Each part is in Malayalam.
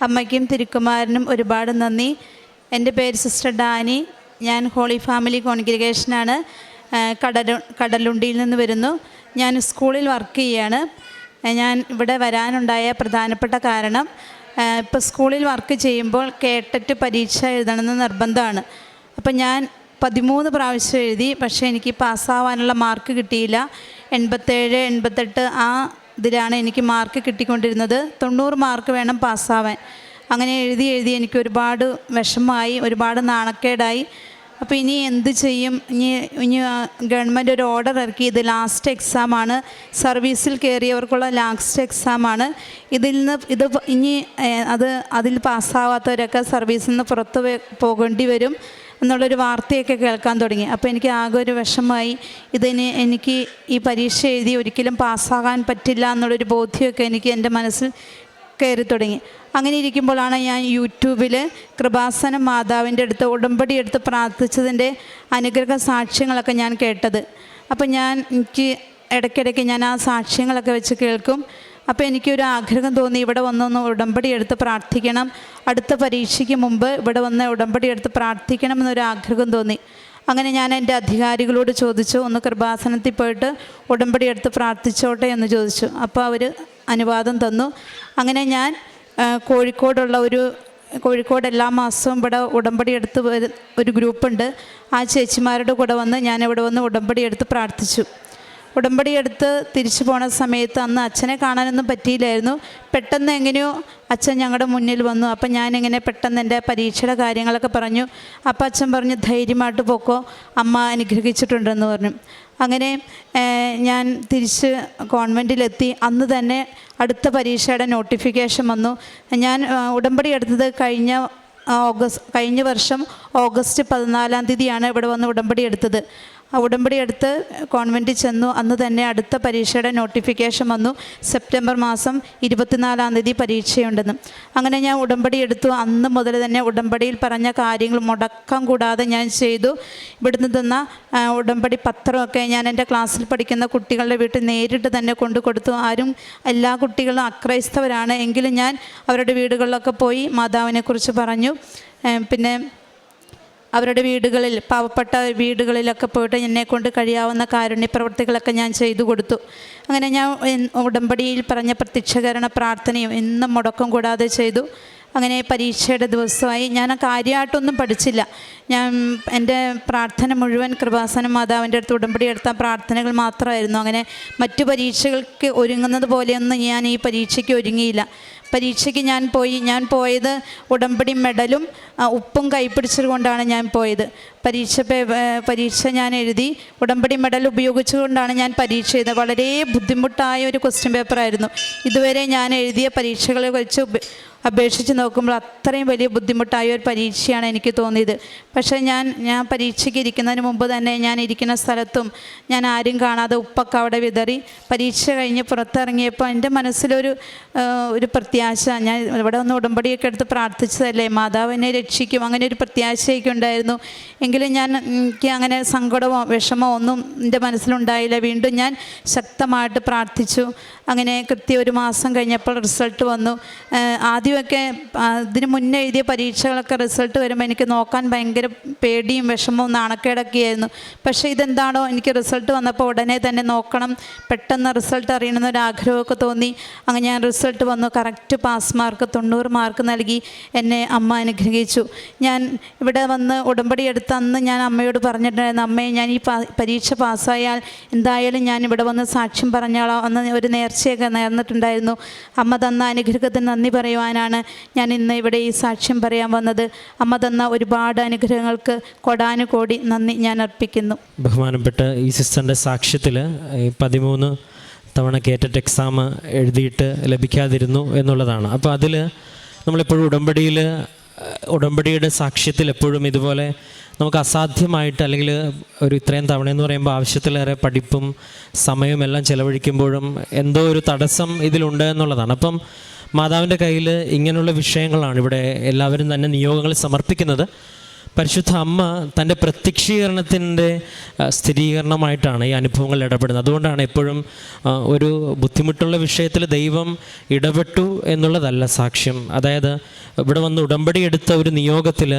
അമ്മയ്ക്കും തിരുക്കുമാരനും ഒരുപാട് നന്ദി. എൻ്റെ പേര് സിസ്റ്റർ ഡാനി. ഞാൻ ഹോളി ഫാമിലി കോൺഗ്രിഗേഷനാണ്. കടലുണ്ടിയിൽ നിന്ന് വരുന്നു. ഞാൻ സ്കൂളിൽ വർക്ക് ചെയ്യുകയാണ്. ഞാൻ ഇവിടെ വരാനുണ്ടായ പ്രധാനപ്പെട്ട കാരണം, ഇപ്പോൾ സ്കൂളിൽ വർക്ക് ചെയ്യുമ്പോൾ കേട്ടിട്ട് പരീക്ഷ എഴുതണമെന്ന് നിർബന്ധമാണ്. അപ്പം ഞാൻ 13 പ്രാവശ്യം എഴുതി. പക്ഷേ എനിക്ക് പാസ്സാവാനുള്ള മാർക്ക് കിട്ടിയില്ല. 87, 88 ആ ഇതിലാണ് എനിക്ക് മാർക്ക് കിട്ടിക്കൊണ്ടിരുന്നത്. 90 മാർക്ക് വേണം പാസ്സാവാൻ. അങ്ങനെ എഴുതി എനിക്ക് ഒരുപാട് വിഷമമായി, ഒരുപാട് നാണക്കേടായി. അപ്പോൾ ഇനി എന്ത് ചെയ്യും? ഇനി ഗവൺമെൻറ് ഒരു ഓർഡർ ഇറക്കി. ഇത് ലാസ്റ്റ് എക്സാമാണ്, സർവീസിൽ കയറിയവർക്കുള്ള ലാസ്റ്റ് എക്സാമാണ്. അതിൽ പാസ്സാവാത്തവരൊക്കെ സർവീസിൽ നിന്ന് പുറത്ത് പോകേണ്ടി വരും എന്നുള്ളൊരു വാർത്തയൊക്കെ കേൾക്കാൻ തുടങ്ങി. അപ്പോൾ എനിക്ക് ആകെ ഒരു വിഷമമായി. എനിക്ക് ഈ പരീക്ഷ എഴുതി ഒരിക്കലും പാസ്സാകാൻ പറ്റില്ല എന്നുള്ളൊരു ബോധ്യമൊക്കെ എനിക്ക് എൻ്റെ മനസ്സിൽ കയറി തുടങ്ങി. അങ്ങനെ ഇരിക്കുമ്പോഴാണ് ഞാൻ യൂട്യൂബിൽ കൃപാസനം മാതാവിൻ്റെ അടുത്ത് ഉടമ്പടി എടുത്ത് പ്രാർത്ഥിച്ചതിൻ്റെ അനുഗ്രഹ സാക്ഷ്യങ്ങളൊക്കെ ഞാൻ കേട്ടത്. അപ്പോൾ എനിക്ക് ഇടയ്ക്കിടയ്ക്ക് ഞാൻ ആ സാക്ഷ്യങ്ങളൊക്കെ വെച്ച് കേൾക്കും. അപ്പോൾ എനിക്കൊരു ആഗ്രഹം തോന്നി, ഇവിടെ വന്നൊന്ന് ഉടമ്പടി എടുത്ത് പ്രാർത്ഥിക്കണം, അടുത്ത പരീക്ഷയ്ക്ക് മുമ്പ് ഇവിടെ വന്ന് ഉടമ്പടി എടുത്ത് പ്രാർത്ഥിക്കണം എന്നൊരു ആഗ്രഹം തോന്നി. അങ്ങനെ ഞാൻ എൻ്റെ അധികാരികളോട് ചോദിച്ചു, ഒന്ന് കൃപാസനത്തിൽ പോയിട്ട് ഉടമ്പടി എടുത്ത് പ്രാർത്ഥിച്ചോട്ടെ എന്ന് ചോദിച്ചു. അപ്പോൾ അവർ അനുവാദം തന്നു. അങ്ങനെ ഞാൻ കോഴിക്കോട് എല്ലാ മാസവും ഇവിടെ ഉടമ്പടി എടുത്ത് ഒരു ഗ്രൂപ്പുണ്ട്. ആ ചേച്ചിമാരുടെ കൂടെ വന്ന് ഞാനിവിടെ വന്ന് ഉടമ്പടി എടുത്ത് പ്രാർത്ഥിച്ചു. ഉടമ്പടി എടുത്ത് തിരിച്ചു പോണ സമയത്ത് അന്ന് അച്ഛനെ കാണാനൊന്നും പറ്റിയില്ലായിരുന്നു. പെട്ടെന്ന് എങ്ങനെയോ അച്ഛൻ ഞങ്ങളുടെ മുന്നിൽ വന്നു. അപ്പം ഞാനിങ്ങനെ പെട്ടെന്ന് എൻ്റെ പരീക്ഷയുടെ കാര്യങ്ങളൊക്കെ പറഞ്ഞു. അപ്പം അച്ഛൻ പറഞ്ഞു, ധൈര്യമായിട്ട് പോക്കോ, അമ്മ അനുഗ്രഹിച്ചിട്ടുണ്ടെന്ന് പറഞ്ഞു. അങ്ങനെ ഞാൻ തിരിച്ച് കോൺവെൻറ്റിലെത്തി. അന്ന് തന്നെ അടുത്ത പരീക്ഷയുടെ നോട്ടിഫിക്കേഷൻ വന്നു. ഞാൻ ഉടമ്പടി എടുത്തത് കഴിഞ്ഞ വർഷം ഓഗസ്റ്റ് 14-ാം തീയതിയാണ് ഇവിടെ വന്ന് ഉടമ്പടി എടുത്തത്. ആ ഉടമ്പടി എടുത്ത് കോൺവെൻറ്റിൽ ചെന്നു. അന്ന് തന്നെ അടുത്ത പരീക്ഷയുടെ നോട്ടിഫിക്കേഷൻ വന്നു. സെപ്റ്റംബർ മാസം 24-ാം തീയതി പരീക്ഷയുണ്ടെന്ന്. അങ്ങനെ ഞാൻ ഉടമ്പടി എടുത്തു. അന്ന് മുതൽ തന്നെ ഉടമ്പടിയിൽ പറഞ്ഞ കാര്യങ്ങൾ മുടക്കം കൂടാതെ ഞാൻ ചെയ്തു. ഇവിടുന്ന് തന്ന ഉടമ്പടി പത്രമൊക്കെ ഞാൻ എൻ്റെ ക്ലാസ്സിൽ പഠിക്കുന്ന കുട്ടികളുടെ വീട്ടിൽ നേരിട്ട് തന്നെ കൊണ്ടു കൊടുത്തു. എല്ലാ കുട്ടികളും അക്രൈസ്തവരാണ്, എങ്കിലും ഞാൻ അവരുടെ വീടുകളിലൊക്കെ പോയി മാതാവിനെക്കുറിച്ച് പറഞ്ഞു. പിന്നെ അവരുടെ വീടുകളിൽ, പാവപ്പെട്ട വീടുകളിലൊക്കെ പോയിട്ട് എന്നെക്കൊണ്ട് കഴിയാവുന്ന കാരുണ്യ പ്രവൃത്തികളൊക്കെ ഞാൻ ചെയ്തു കൊടുത്തു. അങ്ങനെ ഞാൻ ഉടമ്പടിയിൽ പറഞ്ഞ പ്രത്യക്ഷീകരണ പ്രാർത്ഥനയും എന്നും മുടക്കം കൂടാതെ ചെയ്തു. അങ്ങനെ പരീക്ഷയുടെ ദിവസമായി. ഞാൻ കാര്യമായിട്ടൊന്നും പഠിച്ചില്ല. എൻ്റെ പ്രാർത്ഥന മുഴുവൻ കൃപാസനം മാതാവിൻ്റെ അടുത്ത് ഉടമ്പടി എടുത്ത പ്രാർത്ഥനകൾ മാത്രമായിരുന്നു. അങ്ങനെ മറ്റു പരീക്ഷകൾക്ക് ഒരുങ്ങുന്നത് പോലെയൊന്നും ഞാൻ ഈ പരീക്ഷയ്ക്ക് ഒരുങ്ങിയില്ല. പരീക്ഷയ്ക്ക് ഞാൻ പോയത് ഉടമ്പടി മെഡലും ഉപ്പും കൈപ്പിടിച്ചുകൊണ്ടാണ് ഞാൻ പോയത്. പരീക്ഷ ഞാൻ എഴുതി. ഉടമ്പടി മെഡൽ ഉപയോഗിച്ചുകൊണ്ടാണ് ഞാൻ പരീക്ഷ ചെയ്തത്. വളരെ ബുദ്ധിമുട്ടായ ഒരു ക്വസ്റ്റ്യൻ പേപ്പറായിരുന്നു. ഇതുവരെ ഞാൻ എഴുതിയ പരീക്ഷകളെ വെച്ച് അപേക്ഷിച്ച് നോക്കുമ്പോൾ അത്രയും വലിയ ബുദ്ധിമുട്ടായ ഒരു പരീക്ഷയാണ് എനിക്ക് തോന്നിയത്. പക്ഷേ ഞാൻ പരീക്ഷയ്ക്ക് ഇരിക്കുന്നതിന് മുമ്പ് തന്നെ ഞാൻ ഇരിക്കുന്ന സ്ഥലത്തും ഞാൻ ആരും കാണാതെ ഉപ്പൊക്കെ അവിടെ വിതറി. പരീക്ഷ കഴിഞ്ഞ് പുറത്തിറങ്ങിയപ്പോൾ എൻ്റെ മനസ്സിലൊരു പ്രത്യാശ, ഞാൻ ഇവിടെ ഒന്ന് ഉടമ്പടിയൊക്കെ എടുത്ത് പ്രാർത്ഥിച്ചതല്ലേ, മാതാവ് എന്നെ രക്ഷിക്കും, അങ്ങനെ ഒരു പ്രത്യാശയൊക്കെ ഉണ്ടായിരുന്നു. എങ്കിലും എനിക്ക് അങ്ങനെ സങ്കടമോ വിഷമോ ഒന്നും എൻ്റെ മനസ്സിലുണ്ടായില്ല. വീണ്ടും ഞാൻ ശക്തമായിട്ട് പ്രാർത്ഥിച്ചു. അങ്ങനെ കൃത്യം 1 മാസം കഴിഞ്ഞപ്പോൾ റിസൾട്ട് വന്നു. ആദ്യമൊക്കെ ഇതിന് മുന്നേ എഴുതിയ പരീക്ഷകളൊക്കെ റിസൾട്ട് വരുമ്പോൾ എനിക്ക് നോക്കാൻ ഭയങ്കര പേടിയും വിഷമവും നാണക്കേടൊക്കെയായിരുന്നു. പക്ഷേ ഇതെന്താണോ, എനിക്ക് റിസൾട്ട് വന്നപ്പോൾ ഉടനെ തന്നെ നോക്കണം, പെട്ടെന്ന് റിസൾട്ട് അറിയണമെന്നൊരാഗ്രഹമൊക്കെ തോന്നി. അങ്ങനെ ഞാൻ റിസൾട്ട് വന്നു. കറക്റ്റ് പാസ് മാർക്ക് 90 മാർക്ക് നൽകി എന്നെ അമ്മ അനുഗ്രഹിച്ചു. ഞാൻ ഇവിടെ വന്ന് ഉടമ്പടി എടുത്ത അന്ന് ഞാൻ അമ്മയോട് പറഞ്ഞിട്ടുണ്ടായിരുന്നു, അമ്മയെ ഞാൻ ഈ പരീക്ഷ പാസ്സായാൽ എന്തായാലും ഞാൻ ഇവിടെ വന്ന് സാക്ഷ്യം പറഞ്ഞോളാം. അന്ന് ഒരു നേർച്ചയൊക്കെ നേർന്നിട്ടുണ്ടായിരുന്നു. അമ്മ തന്ന അനുഗ്രഹത്തിന് നന്ദി പറയുവാനാണ് ഞാൻ ഇന്ന് ഇവിടെ ഈ സാക്ഷ്യം പറയാൻ വന്നത്. അമ്മ തന്ന ഒരുപാട് അനുഗ്രഹങ്ങൾക്ക് കോടാനുകോടി നന്ദി ഞാൻ അർപ്പിക്കുന്നു. ബഹുമാനപ്പെട്ട ഈ സിസ്റ്ററിൻ്റെ സാക്ഷ്യത്തിൽ 13 തവണ കേറ്ററ്റ് എക്സാം എഴുതിയിട്ട് ലഭിക്കാതിരുന്നു എന്നുള്ളതാണ്. അപ്പോൾ അതിൽ നമ്മളെപ്പോഴും ഉടമ്പടിയുടെ സാക്ഷ്യത്തിൽ എപ്പോഴും ഇതുപോലെ നമുക്ക് അസാധ്യമായിട്ട്, അല്ലെങ്കിൽ ഒരു ഇത്രയും തവണ എന്ന് പറയുമ്പോൾ ആവശ്യത്തിലേറെ പഠിപ്പും സമയവും എല്ലാം ചിലവഴിക്കുമ്പോഴും എന്തോ ഒരു തടസ്സം ഇതിലുണ്ട് എന്നുള്ളതാണ്. അപ്പം മാതാവിൻ്റെ കയ്യിൽ ഇങ്ങനെയുള്ള വിഷയങ്ങളാണ് ഇവിടെ എല്ലാവരും തന്നെ നിയോഗങ്ങൾ സമർപ്പിക്കുന്നത്. പരിശുദ്ധ അമ്മ തൻ്റെ പ്രത്യക്ഷീകരണത്തിൻ്റെ സ്ഥിരീകരണമായിട്ടാണ് ഈ അനുഭവങ്ങൾ ഇടപെടുന്നത്. അതുകൊണ്ടാണ് എപ്പോഴും ഒരു ബുദ്ധിമുട്ടുള്ള വിഷയത്തിൽ ദൈവം ഇടപെട്ടു എന്നുള്ളതല്ല സാക്ഷ്യം. അതായത് ഇവിടെ വന്ന് ഉടമ്പടി എടുത്ത ഒരു നിയോഗത്തിൽ,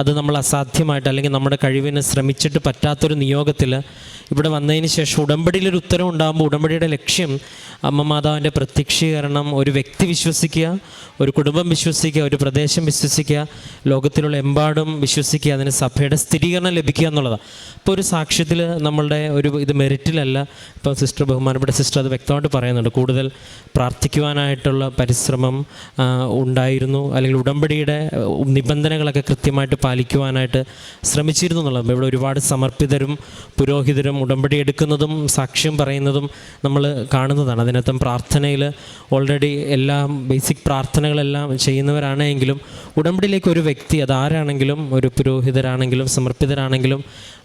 അത് നമ്മൾ അസാധ്യമായിട്ട് അല്ലെങ്കിൽ നമ്മുടെ കഴിവിന് ശ്രമിച്ചിട്ട് പറ്റാത്തൊരു നിയോഗത്തിൽ ഇവിടെ വന്നതിന് ശേഷം ഉടമ്പടിയിലൊരു ഉത്തരം ഉണ്ടാകുമ്പോൾ ഉടമ്പടിയുടെ ലക്ഷ്യം അമ്മ മാതാവിൻ്റെ പ്രത്യക്ഷീകരണം ഒരു വ്യക്തി വിശ്വസിക്കുക, ഒരു കുടുംബം വിശ്വസിക്കുക, ഒരു പ്രദേശം വിശ്വസിക്കുക, ലോകത്തിലുള്ള എമ്പാടും വിശ്വസിക്കുക, അതിന് സഭയുടെ സ്ഥിരീകരണം ലഭിക്കുക എന്നുള്ളതാണ്. ഇപ്പോൾ ഒരു സാക്ഷ്യത്തിൽ നമ്മളുടെ ഇത് മെറിറ്റിലല്ല. ഇപ്പോൾ ബഹുമാനപ്പെട്ട സിസ്റ്റർ അത് വ്യക്തമായിട്ട് പറയുന്നുണ്ട്. കൂടുതൽ പ്രാർത്ഥിക്കുവാനായിട്ടുള്ള പരിശ്രമം ഉണ്ടായിരുന്നു, അല്ലെങ്കിൽ ഉടമ്പടിയുടെ നിബന്ധനകളൊക്കെ കൃത്യമായിട്ട് പാലിക്കുവാനായിട്ട് ശ്രമിച്ചിരുന്നു എന്നുള്ളത്. ഇവിടെ ഒരുപാട് സമർപ്പിതരും പുരോഹിതരും ഉടമ്പടി എടുക്കുന്നതും സാക്ഷ്യം പറയുന്നതും നമ്മൾ കാണുന്നതാണ്. അതിനകത്തും പ്രാർത്ഥനയിൽ ഓൾറെഡി എല്ലാം ബേസിക് പ്രാർത്ഥനകളെല്ലാം ചെയ്യുന്നവരാണെങ്കിലും ഉടമ്പടിയിലേക്ക് ഒരു വ്യക്തി, അതാരാണെങ്കിലും, ഒരു പുരോഹിതരാണെങ്കിലും സമർപ്പിതരാണെങ്കിലും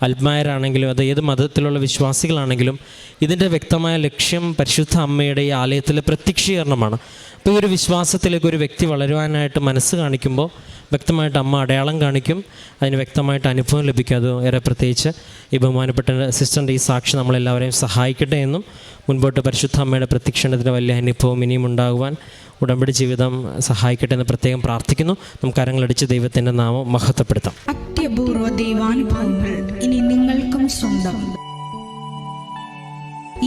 അൽമായരാണെങ്കിലും അത് ഏത് മതത്തിലുള്ള വിശ്വാസികളാണെങ്കിലും ഇതിൻ്റെ വ്യക്തമായ ലക്ഷ്യം പരിശുദ്ധ അമ്മയുടെ ഈ ആലയത്തിലെ പ്രത്യക്ഷീകരണമാണ്. അപ്പോൾ ഈ ഒരു വിശ്വാസത്തിലേക്ക് ഒരു വ്യക്തി വളരുവാനായിട്ട് മനസ്സ് കാണിക്കുമ്പോൾ വ്യക്തമായിട്ട് അമ്മ അടയാളം കാണിക്കും, അതിന് വ്യക്തമായിട്ട് അനുഭവം ലഭിക്കും. അത് ഏറെ പ്രത്യേകിച്ച് ഈ ബഹുമാനപ്പെട്ട സിസ്റ്ററിൻ്റെ ഈ സാക്ഷി നമ്മളെല്ലാവരെയും സഹായിക്കട്ടെ എന്നും മുൻപോട്ട് പരിശുദ്ധ അമ്മയുടെ പ്രത്യക്ഷണത്തിന് വലിയ അനുഭവം ഇനിയും ഉണ്ടാകുവാൻ ഉടമ്പടി ജീവിതം സഹായിക്കട്ടെ എന്ന് പ്രത്യേകം പ്രാർത്ഥിക്കുന്നു. നമുക്ക് കരങ്ങളടിച്ച് ദൈവത്തിൻ്റെ നാമം മഹത്വപ്പെടുത്താം. അത്യപൂർവ ദൈവാനുഭവങ്ങൾ ഇനി നിങ്ങൾക്കും സ്വന്തം.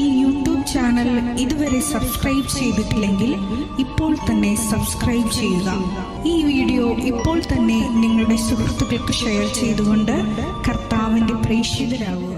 ഈ യൂട്യൂബ് ചാനൽ ഇതുവരെ സബ്സ്ക്രൈബ് ചെയ്തിട്ടില്ലെങ്കിൽ ഇപ്പോൾ തന്നെ സബ്സ്ക്രൈബ് ചെയ്യുക. ഈ വീഡിയോ ഇപ്പോൾ തന്നെ നിങ്ങളുടെ സുഹൃത്തുക്കൾക്ക് ഷെയർ ചെയ്തുകൊണ്ട് കർത്താവിൻ്റെ പ്രേക്ഷിതരാകുക.